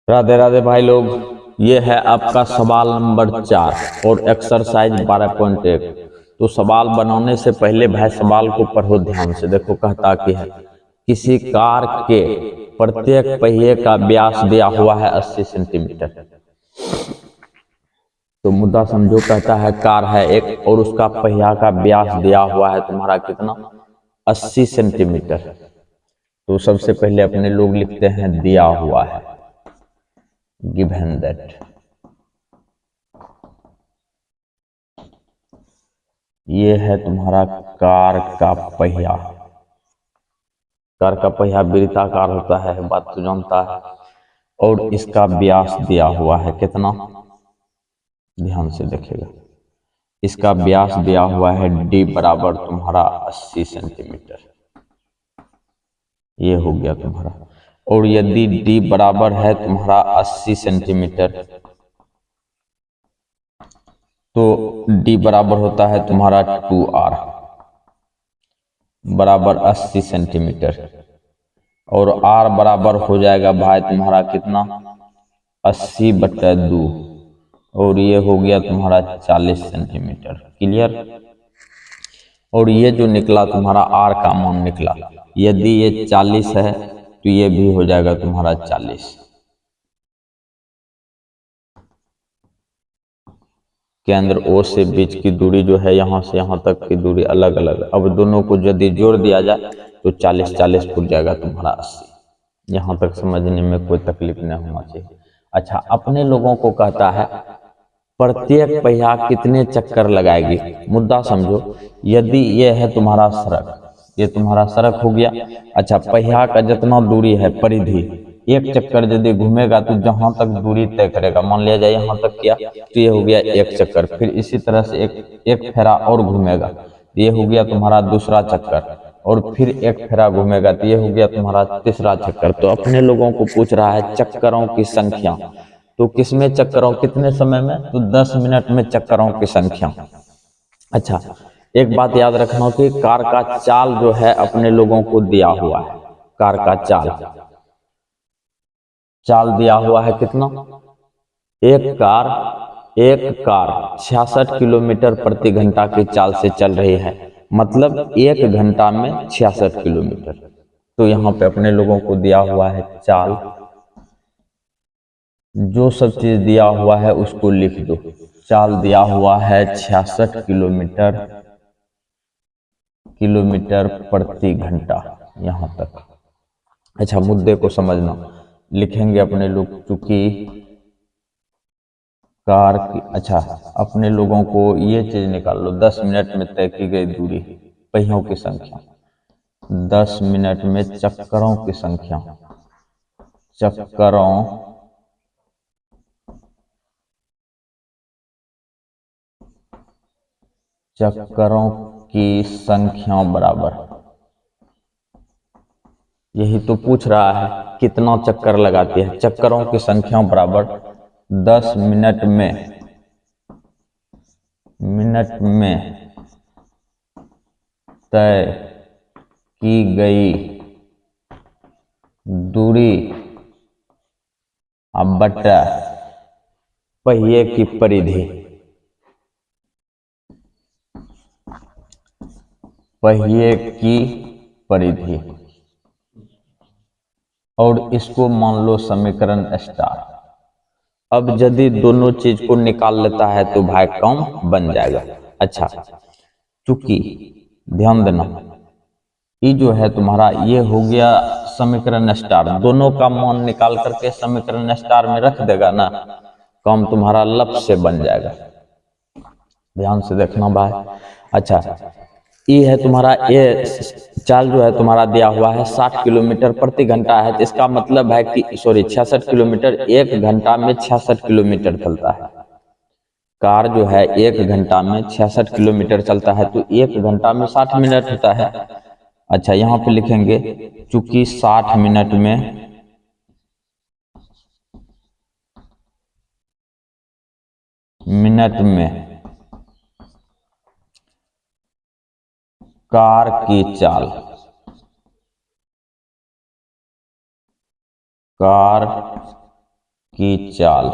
राधे राधे भाई लोग। ये है आपका सवाल नंबर 4 और एक्सरसाइज 12.1। तो सवाल बनाने से पहले भाई सवाल को पढ़ो ध्यान से। देखो कहता कि है किसी कार के प्रत्येक पहिए का व्यास दिया हुआ है 80 सेंटीमीटर। तो मुद्दा समझो, कहता है कार है एक और उसका पहिया का व्यास दिया हुआ है तुम्हारा कितना, 80 सेंटीमीटर। तो सबसे पहले अपने लोग लिखते हैं दिया हुआ है, गिवन दैट। ये है तुम्हारा कार का पहिया। कार का पहिया वृत्ताकार होता है, बात तो जानता है। और इसका व्यास दिया हुआ है कितना, ध्यान से देखिएगा। इसका व्यास दिया हुआ है डी बराबर तुम्हारा 80 सेंटीमीटर। ये हो गया तुम्हारा। और यदि डी बराबर है तुम्हारा 80 सेंटीमीटर तो डी बराबर होता है तुम्हारा 2r बराबर 80 सेंटीमीटर। और r बराबर हो जाएगा भाई तुम्हारा कितना, 80/2। और ये हो गया तुम्हारा 40 सेंटीमीटर। क्लियर। और ये जो निकला तुम्हारा r का मान निकला, यदि ये 40 है तो ये भी हो जाएगा तुम्हारा 40। केंद्र O से बीच की दूरी जो है, यहाँ से यहाँ तक की दूरी अलग अलग। अब दोनों को यदि जोड़ दिया जाए तो 40 फुट जाएगा तुम्हारा 80। यहाँ तक समझने में कोई तकलीफ नहीं होना चाहिए। अच्छा, अपने लोगों को कहता है प्रत्येक पहिया कितने चक्कर लगाएगी। मुद्दा समझो, यदि ये है तुम्हारा सड़क, ये तुम्हारा सड़क हो गया। अच्छा, पहिया का जितना दूरी है परिधि, एक चक्कर यदि घूमेगा तो जहां तक दूरी तय करेगा, मान लिया जाए यहाँ तक किया तो ये हो गया एक चक्कर। फिर इसी तरह से एक फेरा और घूमेगा, ये हो गया तुम्हारा दूसरा चक्कर। और फिर एक फेरा घूमेगा तो ये हो गया तुम्हारा तीसरा चक्कर। तो अपने लोगों को पूछ रहा है चक्करों की संख्या। तो किसमें चक्करों, कितने समय में, तो 10 मिनट में चक्करों की संख्या। अच्छा, एक बात याद रखना कि कार का चाल जो है अपने लोगों को दिया हुआ है। कार का चाल चाल दिया हुआ है कितना, एक कार 66 किलोमीटर प्रति घंटा की चाल से चल रही है। मतलब 1 घंटा में 66 किलोमीटर। तो यहाँ पे अपने लोगों को दिया हुआ है चाल। जो सब चीज दिया हुआ है उसको लिख दो। चाल दिया हुआ है 66 किलोमीटर प्रति घंटा, यहाँ तक। अच्छा, मुद्दे को समझना। लिखेंगे अपने लोग, चूंकि कार की, अच्छा अपने लोगों को ये चीज निकाल लो, 10 मिनट में तय की गई दूरी, पहियों की संख्या, 10 मिनट में चक्करों की संख्या, चक्करों की संख्या बराबर, यही तो पूछ रहा है कितना चक्कर लगाती है। चक्करों की संख्या बराबर 10 मिनट में तय की गई दूरी बटा पहिए की परिधि, पहिए की परिधि। और इसको मान लो समीकरण स्टार। अब यदि दोनों चीज को निकाल लेता है तो भाई कम बन जाएगा। अच्छा, चूंकि ध्यान देना, ये जो है तुम्हारा ये हो गया समीकरण स्टार। दोनों का मान निकाल करके समीकरण स्टार में रख देगा ना, काम तुम्हारा लप से बन जाएगा। ध्यान से देखना भाई। अच्छा, ये है तुम्हारा, ये चाल जो है तुम्हारा दिया हुआ है 60 किलोमीटर प्रति घंटा है। तो इसका मतलब है कि 66 किलोमीटर, 1 घंटा में 66 किलोमीटर चलता है। कार जो है 1 घंटा में 66 किलोमीटर चलता है, तो 1 घंटा में 60 मिनट होता है। अच्छा, यहाँ पे लिखेंगे चूंकि 60 मिनट में कार की चाल, कार की चाल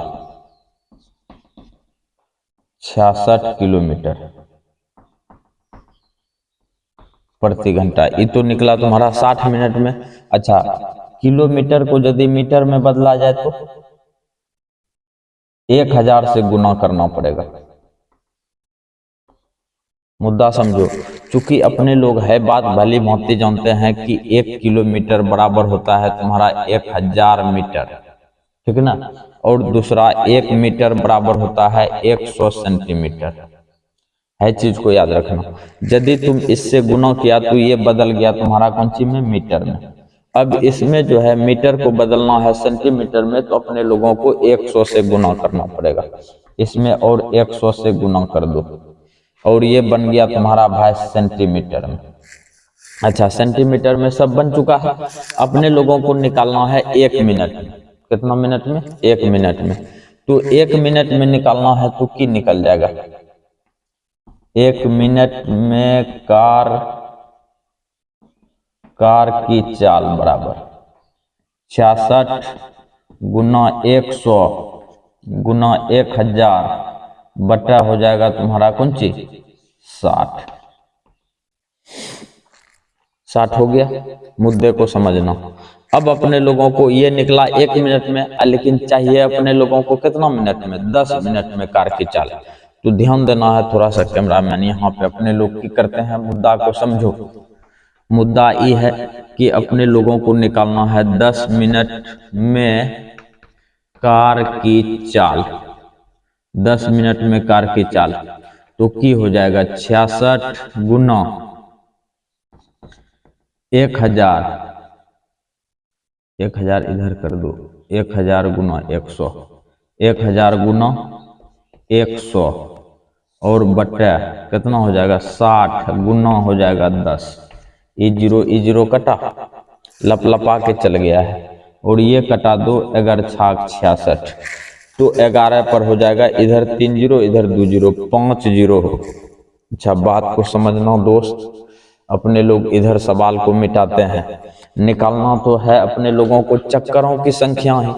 66 किलोमीटर प्रति घंटा। ये तो निकला तुम्हारा 60 मिनट में। अच्छा, किलोमीटर को यदि मीटर में बदला जाए तो 1000 से गुना करना पड़ेगा। मुद्दा समझो, चूंकि अपने लोग है बात भली भांति जानते हैं कि 1 किलोमीटर बराबर होता है तुम्हारा 1000 मीटर, ठीक ना। और दूसरा 1 मीटर बराबर होता है 100 सेंटीमीटर। है चीज को याद रखना। यदि तुम इससे गुना किया तो ये बदल गया तुम्हारा कौन सी में, मीटर में। अब इसमें जो है मीटर को बदलना है सेंटीमीटर में, तो अपने लोगों को 100 से गुना करना पड़ेगा। इसमें और 100 से गुना कर दो और ये बन गया तुम्हारा भाई सेंटीमीटर में। अच्छा, सेंटीमीटर में सब बन चुका है। अपने लोगों को निकालना है 1 मिनट में। कितना मिनट में? 1 मिनट में। तो 1 मिनट में निकालना है तो की निकल जाएगा। 1 मिनट में कार की चाल बराबर 66 गुना 100 गुना 1000 बटा हो जाएगा तुम्हारा कौन सी, 60 हो गया। मुद्दे को समझना। अब अपने लोगों को ये निकला 1 मिनट में, लेकिन चाहिए अपने लोगों को कितना मिनट में, 10 मिनट में कार की चाल। तो ध्यान देना है थोड़ा सा कैमरामैन, यहाँ पे अपने लोग की करते हैं, मुद्दा को समझो। मुद्दा ये है कि अपने लोगों को निकालना है 10 मिनट में कार की चाल। 10 मिनट में कार की चाल तो की हो जाएगा 66 गुना 1000। 1000 इधर कर दो, 1000 गुना 100, 1000 गुना 100 और बटा कितना हो जाएगा, 60 गुना हो जाएगा 10। ये जीरो कटा, लपलपा के चल गया है। और ये कटा दो 11 छाक 66, तो 11 पर हो जाएगा, इधर 3 जीरो इधर 2 जीरो, 5 जीरो। अच्छा, बात को समझना दोस्त। अपने लोग इधर सवाल को मिटाते हैं, निकालना तो है अपने लोगों को चक्करों की संख्या है,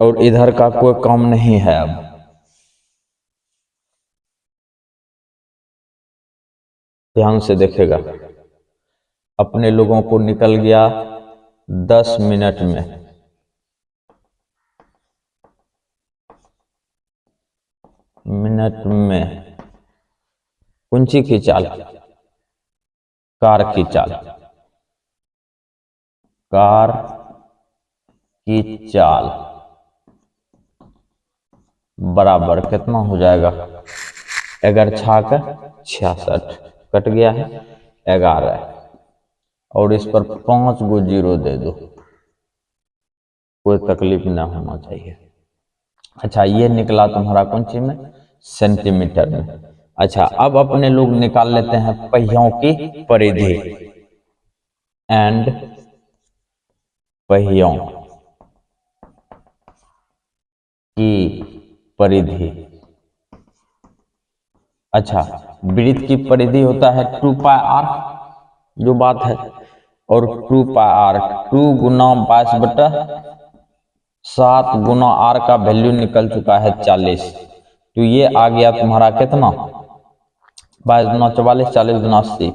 और इधर का कोई काम नहीं है। अब ध्यान से देखेगा, अपने लोगों को निकल गया 10 मिनट में कुंची की चाल, कार की चाल। कार की चाल बराबर कितना हो जाएगा, 11 छाक 66 कट गया है 11, और इस पर 5 गो जीरो दे दो, कोई तकलीफ ना होना चाहिए। अच्छा, ये निकला तुम्हारा कौन सी में, सेंटीमीटर में। अच्छा, अब अपने लोग निकाल लेते हैं पहियों की परिधि एंड पहियों की परिधि। अच्छा, वृत्त की परिधि होता है 2πr, जो बात है, और 2πr 2 गुना 22/7 गुना r का वैल्यू निकल चुका है 40। तो ये आ गया तुम्हारा कितना, 22 गुना 44, 40 गुना 80,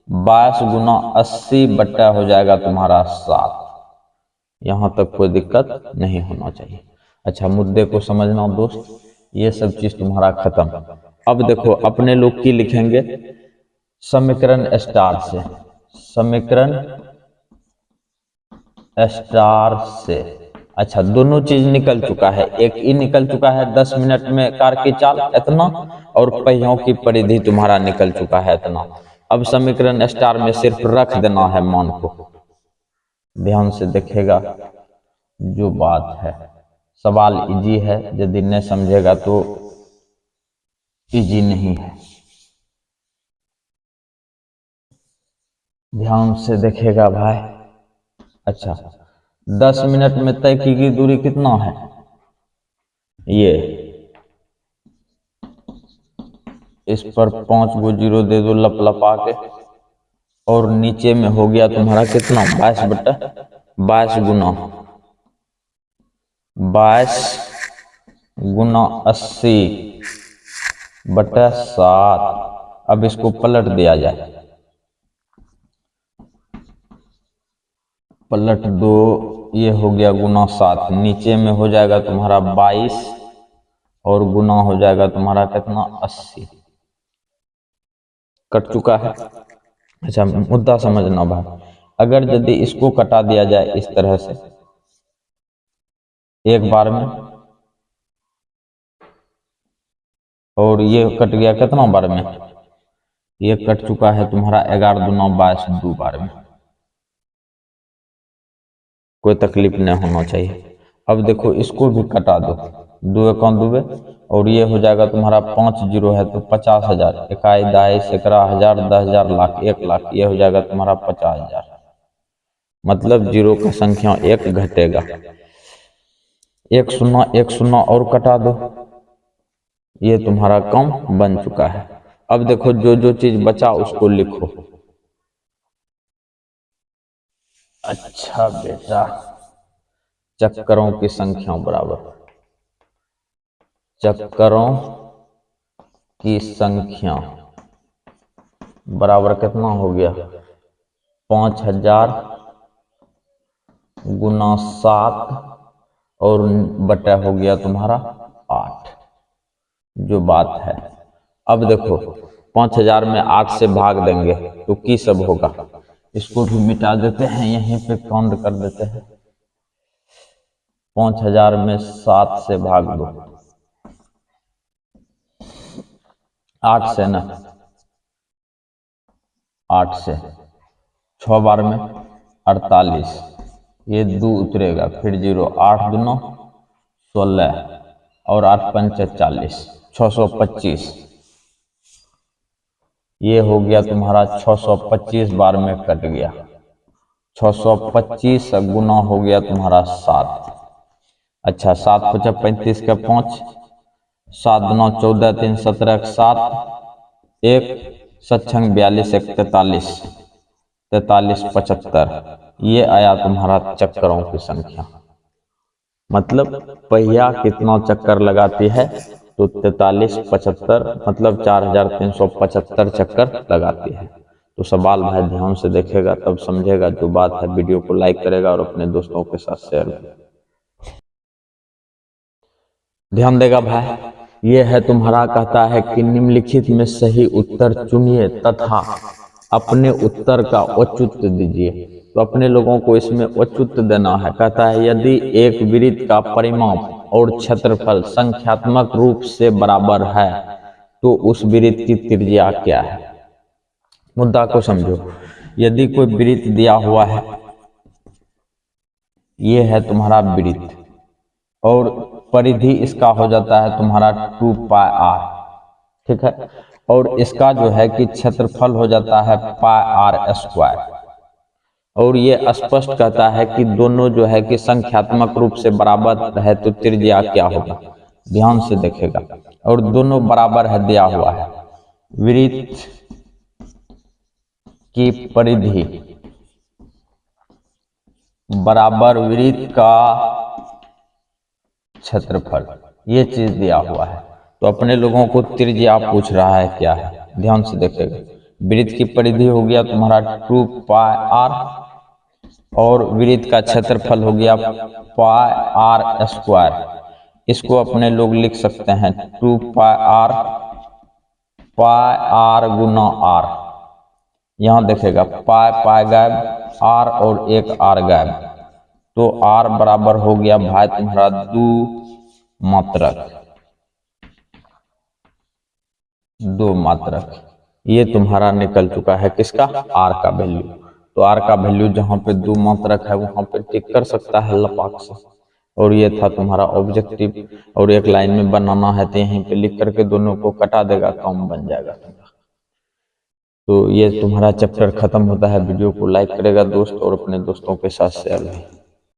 22 गुना 80 बट्टा हो जाएगा तुम्हारा 7। यहाँ तक कोई दिक्कत नहीं होना चाहिए। अच्छा, मुद्दे को समझना दोस्त, ये सब चीज तुम्हारा खत्म। अब देखो, अपने लोग की लिखेंगे समीकरण स्टार से, समीकरण स्टार से। अच्छा, दोनों चीज निकल चुका है, एक ही निकल चुका है 10 मिनट में कार की चाल इतना, और पहियों की परिधि तुम्हारा निकल चुका है इतना। अब समीकरण स्टार में सिर्फ रख देना है मान को। ध्यान से देखेगा, जो बात है सवाल इजी है, यदि नहीं समझेगा तो इजी नहीं है। ध्यान से देखेगा भाई। अच्छा, 10 मिनट में तय की गई दूरी कितना है, ये इस पर 5 गो जीरो दे दो लपलपा के, और नीचे में हो गया तुम्हारा कितना, 22/22 गुना 22/80/7। अब इसको पलट दिया जाए, पलट दो, ये हो गया गुना 7, नीचे में हो जाएगा तुम्हारा 22 और गुना हो जाएगा तुम्हारा कितना 80। कट चुका है। अच्छा मुद्दा समझना भाई, अगर यदि इसको कटा दिया जाए इस तरह से एक बार में, और ये कट गया कितना बार में, ये कट चुका है तुम्हारा 11 दूना 22 2 बार में, कोई तकलीफ नहीं होना चाहिए। अब देखो इसको भी कटा दो, 2 एकम 2, और ये हो जाएगा तुम्हारा 5 जीरो है तो 50,000, 21 22 11,000 10,000 लाख 1,00,000, ये हो जाएगा तुम्हारा 50,000। मतलब जीरो का संख्या 1 घटेगा, 1 शून्य और कटा दो, ये तुम्हारा कम बन चुका है। अब देखो जो जो चीज बचा उसको लिखो। अच्छा बेटा, चक्करों की संख्या बराबर, चक्करों की संख्या बराबर कितना हो गया, 5,000 गुना 7 और बटा हो गया तुम्हारा 8, जो बात है। अब देखो 5,000 में 8 से भाग देंगे तो की सब होगा, इसको भी मिटा देते हैं, यहीं पे काउंट कर देते हैं। 5,000 में 7 से भाग दो, 8 से ना, 8 से 6 बार में 48, ये 2 उतरेगा, फिर जीरो, 8 दूना 16 और 8 पंचे 40, 625, ये हो गया तुम्हारा 625 बार में कट गया, 625 गुना हो गया तुम्हारा 7। अच्छा 7 5 35 का 5, 7 दूना 14 3 17 7, 1 7 42 1 43, 43 75, ये आया तुम्हारा चक्करों की संख्या। मतलब पहिया कितना चक्कर लगाती है, तो 43 75 मतलब 4,375 चक्कर लगाती है। तो सवाल भाई ध्यान से देखेगा तब समझेगा जो बात है। वीडियो को लाइक करेगा और अपने दोस्तों के साथ शेयर करेगा। ध्यान देगा भाई, ये है तुम्हारा, कहता है कि निम्नलिखित में सही उत्तर चुनिए तथा अपने उत्तर का औचित्य दीजिए। तो अपने लोगों को इसमें औचित्य देना है। कहता है यदि एक वृत्त का परिमाप और क्षेत्रफल संख्यात्मक रूप से बराबर है तो उस वृत्त की त्रिज्या क्या है। मुद्दा को समझो, यदि कोई वृत्त दिया हुआ है, ये है तुम्हारा वृत्त, और परिधि इसका हो जाता है तुम्हारा 2πr, ठीक है, और इसका जो है कि क्षेत्रफल हो जाता है πr², और ये स्पष्ट कहता है कि दोनों जो है कि संख्यात्मक रूप से बराबर है तो त्रिज्या क्या होगा। ध्यान से देखेगा, और दोनों बराबर है दिया हुआ है। वृत्त की परिधि बराबर वृत्त का क्षेत्रफल, ये चीज दिया हुआ है। तो अपने लोगों को त्रिज्या पूछ रहा है क्या है, ध्यान से देखेगा। वृत्त की परिधि हो गया तुम्हारा 2πr और वृत्त का क्षेत्रफल हो गया πr²। इसको अपने लोग लिख सकते हैं 2πr πr गुना r। यहाँ देखेगा पाई पाई गायब, r और एक r गायब, तो r बराबर हो गया भाई तुम्हारा 2 मात्रक, 2 मात्रक। ये तुम्हारा निकल चुका है किसका, r का वैल्यू। तो r का वैल्यू जहाँ पे 2 मात्रक है वहां पे टिक कर सकता है लपाक से। और ये था तुम्हारा ऑब्जेक्टिव, और एक लाइन में बनाना है तो यहीं पे लिख करके दोनों को कटा देगा, काम बन जाएगा तुम्हारा। तो ये तुम्हारा चैप्टर खत्म होता है। वीडियो को लाइक करेगा दोस्त और अपने दोस्तों के साथ शेयर करेगा।